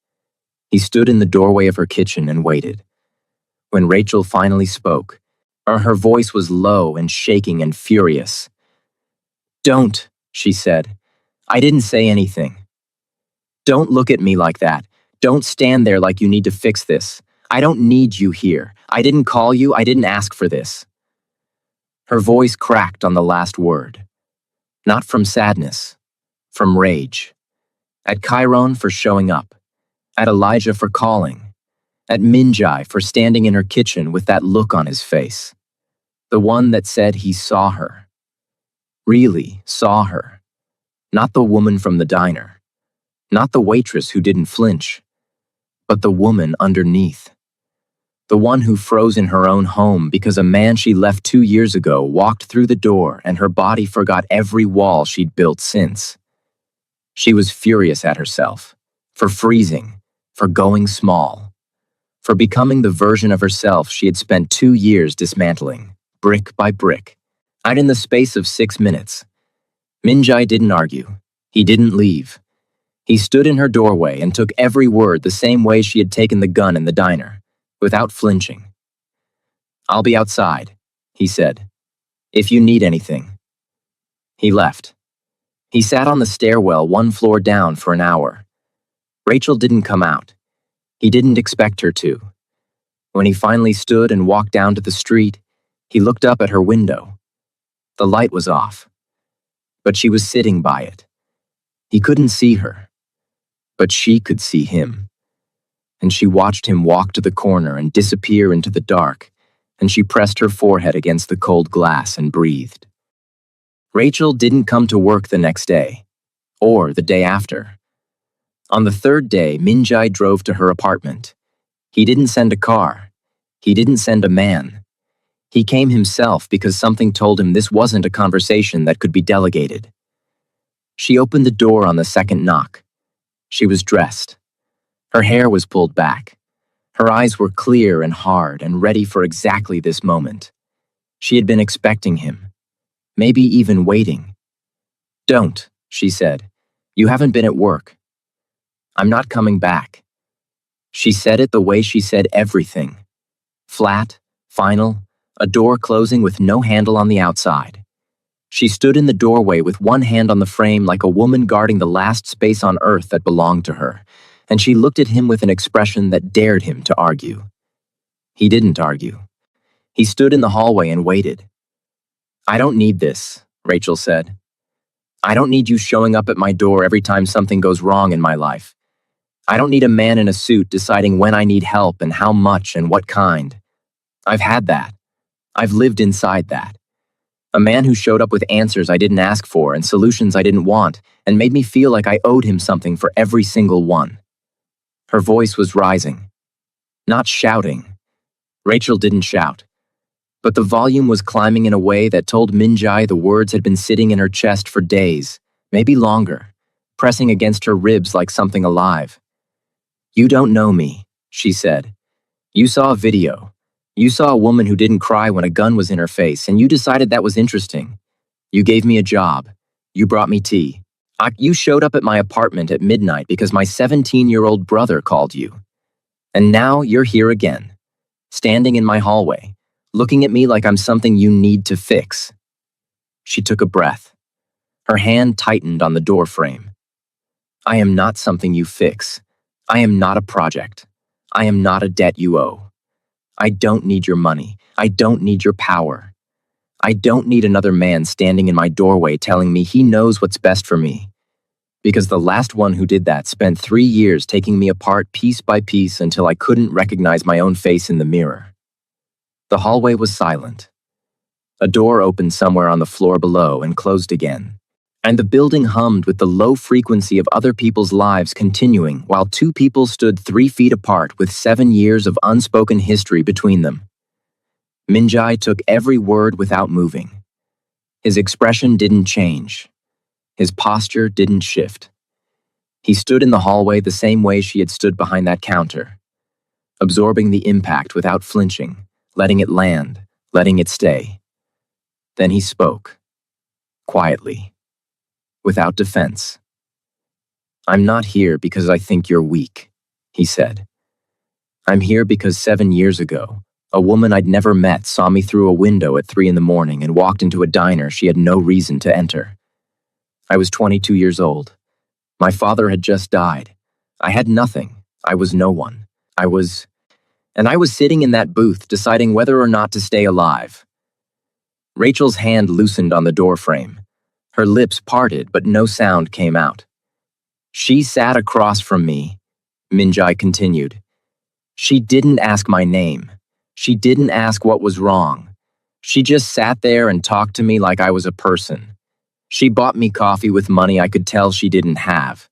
He stood in the doorway of her kitchen and waited. When Rachel finally spoke, her voice was low and shaking and furious. "Don't," she said. "I didn't say anything. Don't look at me like that. Don't stand there like you need to fix this. I don't need you here. I didn't call you. I didn't ask for this." Her voice cracked on the last word. Not from sadness, from rage. At Kyron for showing up. At Elijah for calling. At Minjai for standing in her kitchen with that look on his face. The one that said he saw her. Really saw her. Not the woman from the diner. Not the waitress who didn't flinch. But the woman underneath. The one who froze in her own home because a man she left 2 years ago walked through the door and her body forgot every wall she'd built since. She was furious at herself. For freezing. For going small. For becoming the version of herself she had spent 2 years dismantling, brick by brick. And in the space of 6 minutes. Minjai didn't argue. He didn't leave. He stood in her doorway and took every word the same way she had taken the gun in the diner, without flinching. "I'll be outside," he said, "if you need anything." He left. He sat on the stairwell one floor down for an hour. Rachel didn't come out. He didn't expect her to. When he finally stood and walked down to the street, he looked up at her window. The light was off, but she was sitting by it. He couldn't see her, but she could see him. And she watched him walk to the corner and disappear into the dark, and she pressed her forehead against the cold glass and breathed. Rachel didn't come to work the next day, or the day after. On the third day, Minjai drove to her apartment. He didn't send a car. He didn't send a man. He came himself because something told him this wasn't a conversation that could be delegated. She opened the door on the second knock. She was dressed. Her hair was pulled back. Her eyes were clear and hard and ready for exactly this moment. She had been expecting him, maybe even waiting. "Don't," she said. "You haven't been at work." "I'm not coming back." She said it the way she said everything. Flat, final, a door closing with no handle on the outside. She stood in the doorway with one hand on the frame like a woman guarding the last space on earth that belonged to her, and she looked at him with an expression that dared him to argue. He didn't argue. He stood in the hallway and waited. "I don't need this," Rachel said. "I don't need you showing up at my door every time something goes wrong in my life. I don't need a man in a suit deciding when I need help and how much and what kind. I've had that. I've lived inside that. A man who showed up with answers I didn't ask for and solutions I didn't want and made me feel like I owed him something for every single one." Her voice was rising. Not shouting. Rachel didn't shout. But the volume was climbing in a way that told Minjai the words had been sitting in her chest for days, maybe longer, pressing against her ribs like something alive. "You don't know me," she said. "You saw a video. You saw a woman who didn't cry when a gun was in her face, and you decided that was interesting. You gave me a job. You brought me tea. You showed up at my apartment at midnight because my 17-year-old brother called you. And now you're here again, standing in my hallway, looking at me like I'm something you need to fix." She took a breath. Her hand tightened on the door frame. "I am not something you fix. I am not a project. I am not a debt you owe. I don't need your money. I don't need your power. I don't need another man standing in my doorway telling me he knows what's best for me. Because the last one who did that spent 3 years taking me apart piece by piece until I couldn't recognize my own face in the mirror." The hallway was silent. A door opened somewhere on the floor below and closed again. And the building hummed with the low frequency of other people's lives continuing while two people stood 3 feet apart with 7 years of unspoken history between them. Minjai took every word without moving. His expression didn't change. His posture didn't shift. He stood in the hallway the same way she had stood behind that counter, absorbing the impact without flinching, letting it land, letting it stay. Then he spoke, quietly, without defense. "I'm not here because I think you're weak," he said. "I'm here because 7 years ago, a woman I'd never met saw me through a window at 3 in the morning and walked into a diner she had no reason to enter. I was 22 years old. My father had just died. I had nothing. I was no one. I was sitting in that booth deciding whether or not to stay alive." Rachel's hand loosened on the doorframe. Her lips parted, but no sound came out. "She sat across from me," Minjai continued. "She didn't ask my name. She didn't ask what was wrong. She just sat there and talked to me like I was a person. She bought me coffee with money I could tell she didn't have.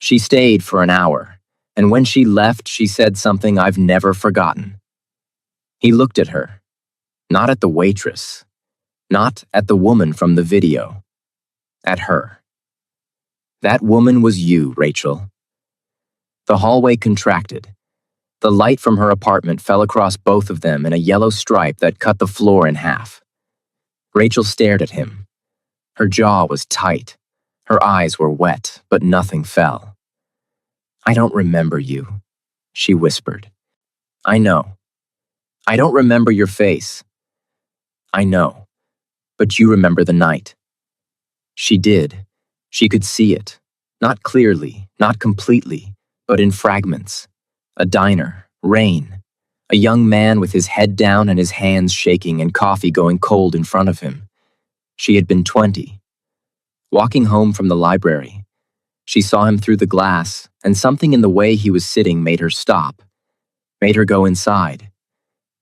She stayed for an hour, and when she left, she said something I've never forgotten." He looked at her, not at the waitress, not at the woman from the video, at her. "That woman was you, Rachel." The hallway contracted. The light from her apartment fell across both of them in a yellow stripe that cut the floor in half. Rachel stared at him. Her jaw was tight. Her eyes were wet, but nothing fell. "I don't remember you," she whispered. "I know. I don't remember your face. I know. But you remember the night." She did. She could see it. Not clearly, not completely, but in fragments. A diner, Rain. A young man with his head down and his hands shaking and coffee going cold in front of him. She had been 20. Walking home from the library, she saw him through the glass, and something in the way he was sitting made her stop, made her go inside,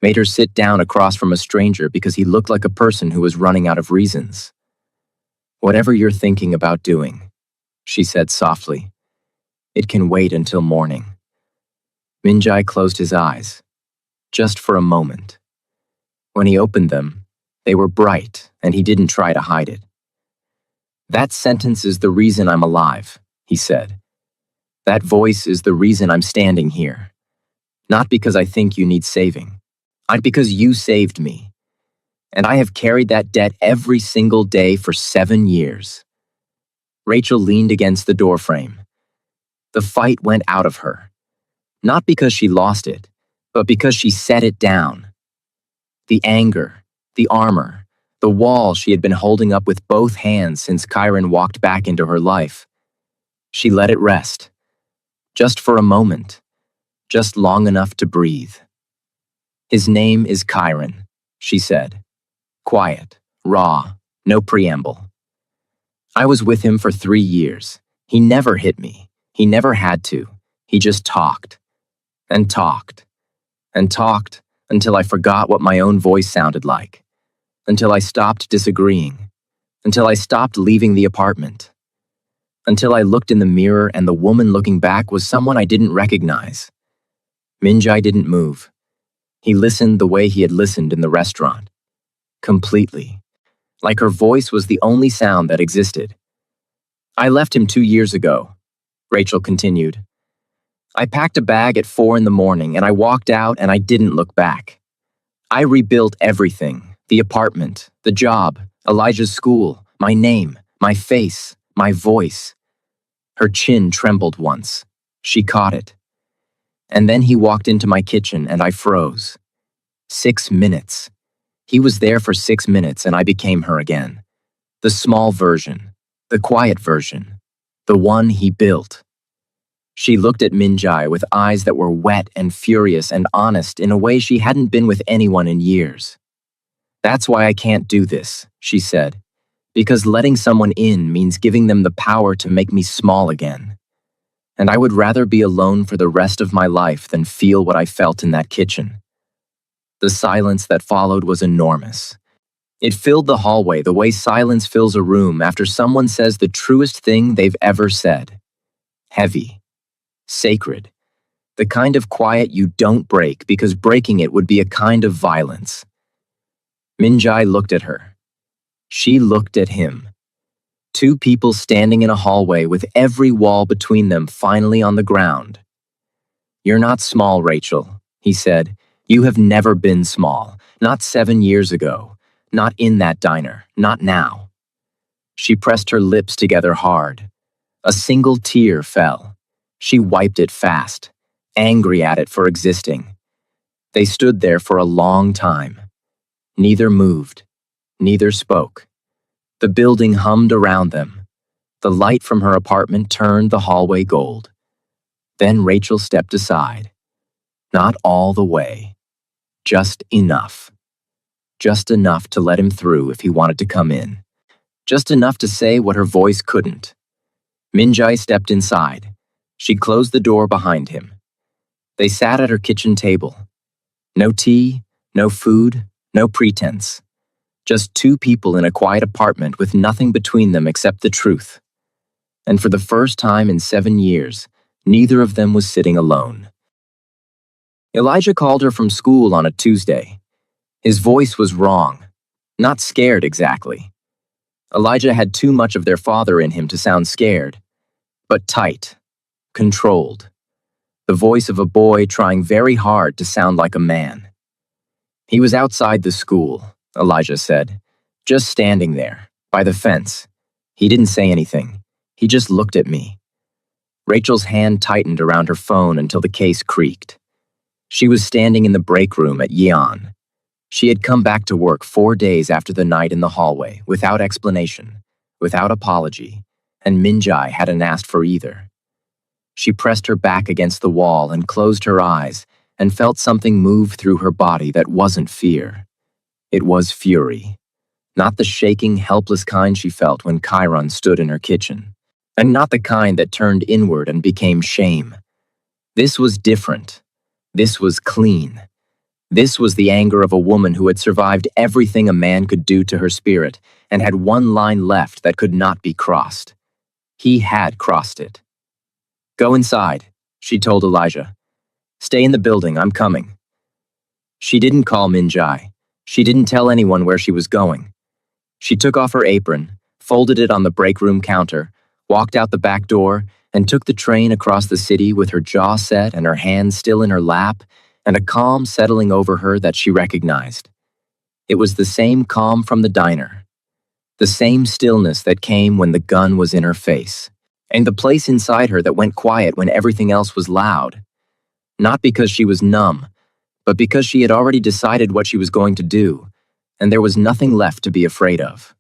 made her sit down across from a stranger because he looked like a person who was running out of reasons. "Whatever you're thinking about doing," she said softly, "it can wait until morning." Minjai closed his eyes, just for a moment. When he opened them, they were bright, and he didn't try to hide it. "That sentence is the reason I'm alive," he said. "That voice is the reason I'm standing here. Not because I think you need saving, not because you saved me. And I have carried that debt every single day for 7 years." Rachel leaned against the doorframe. The fight went out of her. Not because she lost it, but because she set it down. The anger, the armor, the wall she had been holding up with both hands since Kyron walked back into her life. She let it rest. Just for a moment. Just long enough to breathe. "His name is Kyron," she said. Quiet, raw, no preamble. "I was with him for 3 years. He never hit me. He never had to. He just talked. And talked. And talked until I forgot what my own voice sounded like. Until I stopped disagreeing. Until I stopped leaving the apartment. Until I looked in the mirror and the woman looking back was someone I didn't recognize." Minjai didn't move. He listened the way he had listened in the restaurant. Completely. Like her voice was the only sound that existed. "I left him 2 years ago," Rachel continued. "I packed a bag at 4 in the morning and I walked out and I didn't look back. I rebuilt everything, the apartment, the job, Elijah's school, my name, my face, my voice." Her chin trembled once. She caught it. "And then he walked into my kitchen and I froze. 6 minutes. He was there for 6 minutes and I became her again. The small version, the quiet version, the one he built." She looked at Minjai with eyes that were wet and furious and honest in a way she hadn't been with anyone in years. "That's why I can't do this," she said, "because letting someone in means giving them the power to make me small again. And I would rather be alone for the rest of my life than feel what I felt in that kitchen." The silence that followed was enormous. It filled the hallway the way silence fills a room after someone says the truest thing they've ever said. Heavy. Sacred. The kind of quiet you don't break because breaking it would be a kind of violence. Minjai looked at her. She looked at him. 2 people standing in a hallway with every wall between them finally on the ground. "You're not small, Rachel," he said. "You have never been small. Not 7 years ago. Not in that diner. Not now." She pressed her lips together hard. A single tear fell. She wiped it fast, angry at it for existing. They stood there for a long time. Neither moved. Neither spoke. The building hummed around them. The light from her apartment turned the hallway gold. Then Rachel stepped aside. Not all the way. Just enough. Just enough to let him through if he wanted to come in. Just enough to say what her voice couldn't. Minjai stepped inside. She closed the door behind him. They sat at her kitchen table. No tea, no food, no pretense. Just 2 people in a quiet apartment with nothing between them except the truth. And for the first time in 7 years, neither of them was sitting alone. Elijah called her from school on a Tuesday. His voice was wrong. Not scared exactly. Elijah had too much of their father in him to sound scared, but tight. Controlled. The voice of a boy trying very hard to sound like a man. "He was outside the school," Elijah said, "just standing there, by the fence. He didn't say anything. He just looked at me." Rachel's hand tightened around her phone until the case creaked. She was standing in the break room at Yeon. She had come back to work 4 days after the night in the hallway, without explanation, without apology, and Minjai hadn't asked for either. She pressed her back against the wall and closed her eyes and felt something move through her body that wasn't fear. It was fury. Not the shaking, helpless kind she felt when Chiron stood in her kitchen, and not the kind that turned inward and became shame. This was different. This was clean. This was the anger of a woman who had survived everything a man could do to her spirit and had one line left that could not be crossed. He had crossed it. "Go inside," she told Elijah. "Stay in the building, I'm coming." She didn't call Minjai. She didn't tell anyone where she was going. She took off her apron, folded it on the break room counter, walked out the back door, and took the train across the city with her jaw set and her hands still in her lap, and a calm settling over her that she recognized. It was the same calm from the diner, the same stillness that came when the gun was in her face, and the place inside her that went quiet when everything else was loud. Not because she was numb, but because she had already decided what she was going to do, and there was nothing left to be afraid of.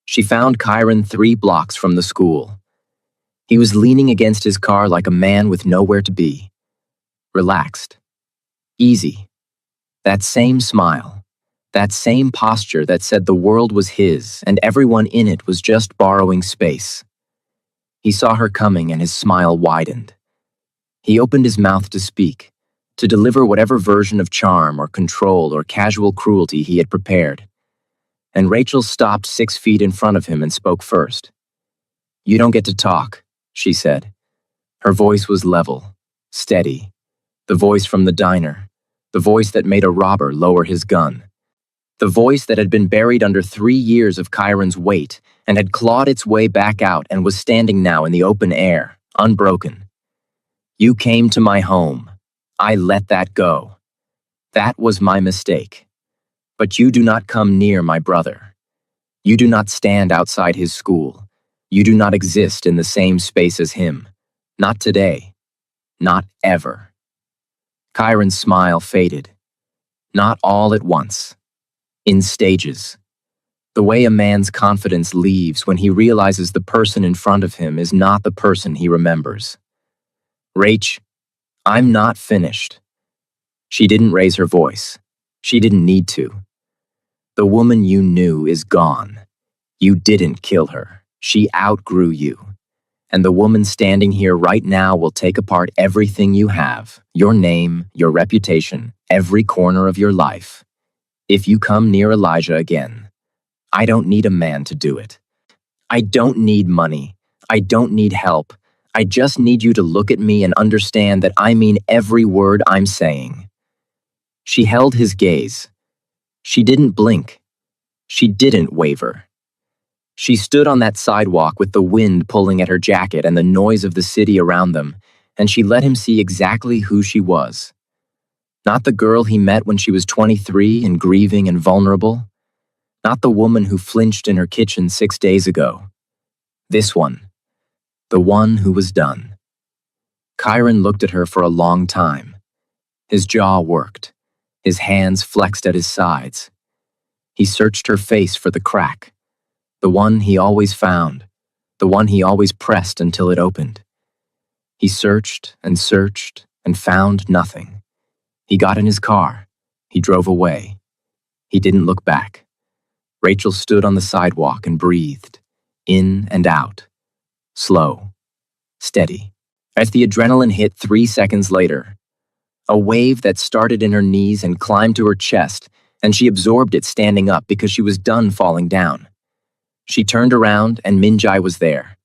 She found Chiron 3 blocks from the school. He was leaning against his car like a man with nowhere to be. Relaxed. Easy. That same smile. That same posture that said the world was his and everyone in it was just borrowing space. He saw her coming and his smile widened. He opened his mouth to speak, to deliver whatever version of charm or control or casual cruelty he had prepared. And Rachel stopped 6 feet in front of him and spoke first. "You don't get to talk," she said. Her voice was level, steady. The voice from the diner. The voice that made a robber lower his gun. The voice that had been buried under 3 years of Chiron's weight and had clawed its way back out and was standing now in the open air, unbroken. "You came to my home. I let that go. That was my mistake. But you do not come near my brother. You do not stand outside his school. You do not exist in the same space as him. Not today. Not ever." Chiron's smile faded. Not all at once. In stages. The way a man's confidence leaves when he realizes the person in front of him is not the person he remembers. "Rach, I'm not finished." She didn't raise her voice. She didn't need to. "The woman you knew is gone. You didn't kill her. She outgrew you. And the woman standing here right now will take apart everything you have, your name, your reputation, every corner of your life. If you come near Elijah again, I don't need a man to do it. I don't need money. I don't need help. I just need you to look at me and understand that I mean every word I'm saying." She held his gaze. She didn't blink. She didn't waver. She stood on that sidewalk with the wind pulling at her jacket and the noise of the city around them, and she let him see exactly who she was. Not the girl he met when she was 23 and grieving and vulnerable. Not the woman who flinched in her kitchen 6 days ago. This one. The one who was done. Chiron looked at her for a long time. His jaw worked. His hands flexed at his sides. He searched her face for the crack. The one he always found. The one he always pressed until it opened. He searched and found nothing. He got in his car. He drove away. He didn't look back. Rachel stood on the sidewalk and breathed, in and out. Slow. Steady. As the adrenaline hit 3 seconds later, a wave that started in her knees and climbed to her chest, and she absorbed it standing up because she was done falling down. She turned around and Minjai was there.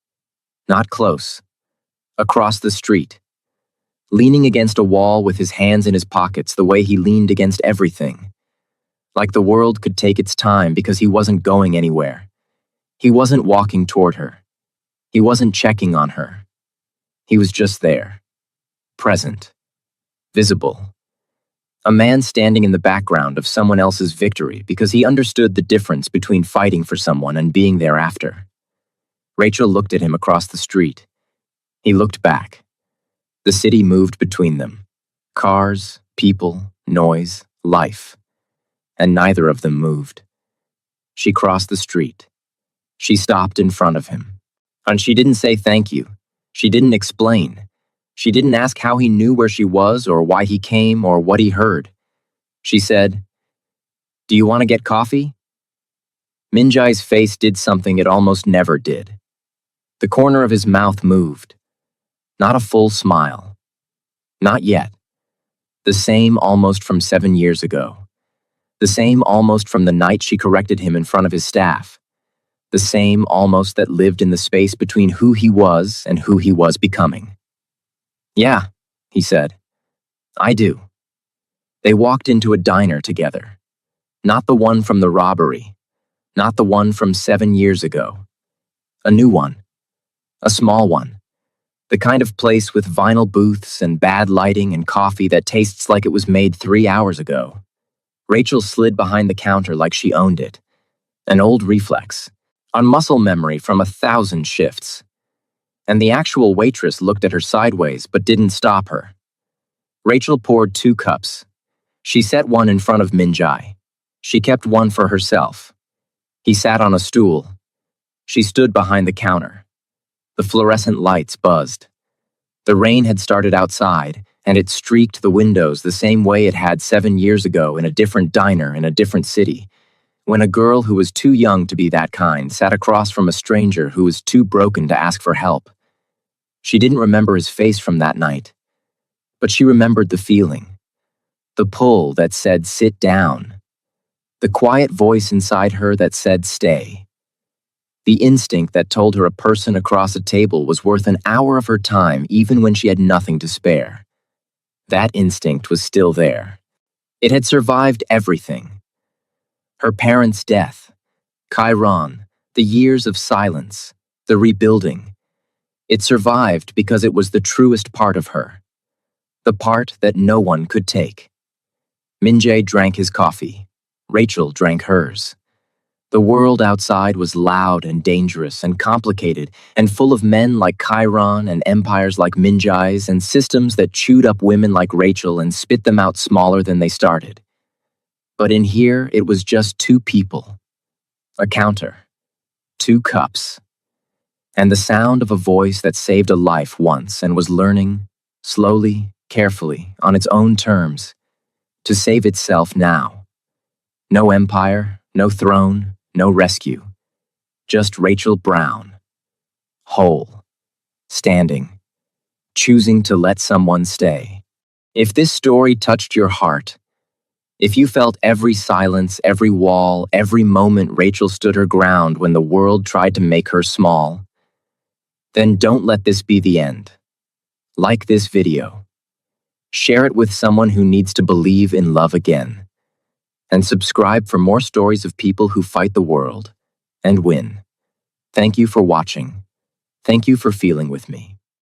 Not close. Across the street. Leaning against a wall with his hands in his pockets the way he leaned against everything. Like the world could take its time because he wasn't going anywhere. He wasn't walking toward her. He wasn't checking on her. He was just there. Present. Visible. A man standing in the background of someone else's victory because he understood the difference between fighting for someone and being there after. Rachel looked at him across the street. He looked back. The city moved between them. Cars, people, noise, life. And neither of them moved. She crossed the street. She stopped in front of him. And she didn't say thank you. She didn't explain. She didn't ask how he knew where she was or why he came or what he heard. She said, "Do you want to get coffee?" Minjai's face did something it almost never did. The corner of his mouth moved. Not a full smile. Not yet. The same almost from 7 years ago. The same almost from the night she corrected him in front of his staff. The same almost that lived in the space between who he was and who he was becoming. "Yeah," he said. "I do." They walked into a diner together. Not the one from the robbery. Not the one from 7 years ago. A new one. A small one. The kind of place with vinyl booths and bad lighting and coffee that tastes like it was made 3 hours ago. Rachel slid behind the counter like she owned it. An old reflex. A muscle memory from 1,000 shifts. And the actual waitress looked at her sideways but didn't stop her. Rachel poured 2 cups. She set one in front of Minjai. She kept one for herself. He sat on a stool. She stood behind the counter. The fluorescent lights buzzed. The rain had started outside, and it streaked the windows the same way it had 7 years ago in a different diner in a different city, when a girl who was too young to be that kind sat across from a stranger who was too broken to ask for help. She didn't remember his face from that night, but she remembered the feeling. The pull that said, "Sit down." The quiet voice inside her that said, "Stay." The instinct that told her a person across a table was worth an hour of her time even when she had nothing to spare. That instinct was still there. It had survived everything. Her parents' death, Chiron, the years of silence, the rebuilding. It survived because it was the truest part of her. The part that no one could take. Minjay drank his coffee. Rachel drank hers. The world outside was loud and dangerous and complicated and full of men like Chiron and empires like Minjai's and systems that chewed up women like Rachel and spit them out smaller than they started. But in here, it was just 2 people. A counter. 2 cups. And the sound of a voice that saved a life once and was learning, slowly, carefully, on its own terms, to save itself now. No empire, no throne, no rescue. Just Rachel Brown. Whole. Standing. Choosing to let someone stay. If this story touched your heart, if you felt every silence, every wall, every moment Rachel stood her ground when the world tried to make her small, then don't let this be the end. Like this video. Share it with someone who needs to believe in love again. And subscribe for more stories of people who fight the world and win. Thank you for watching. Thank you for feeling with me.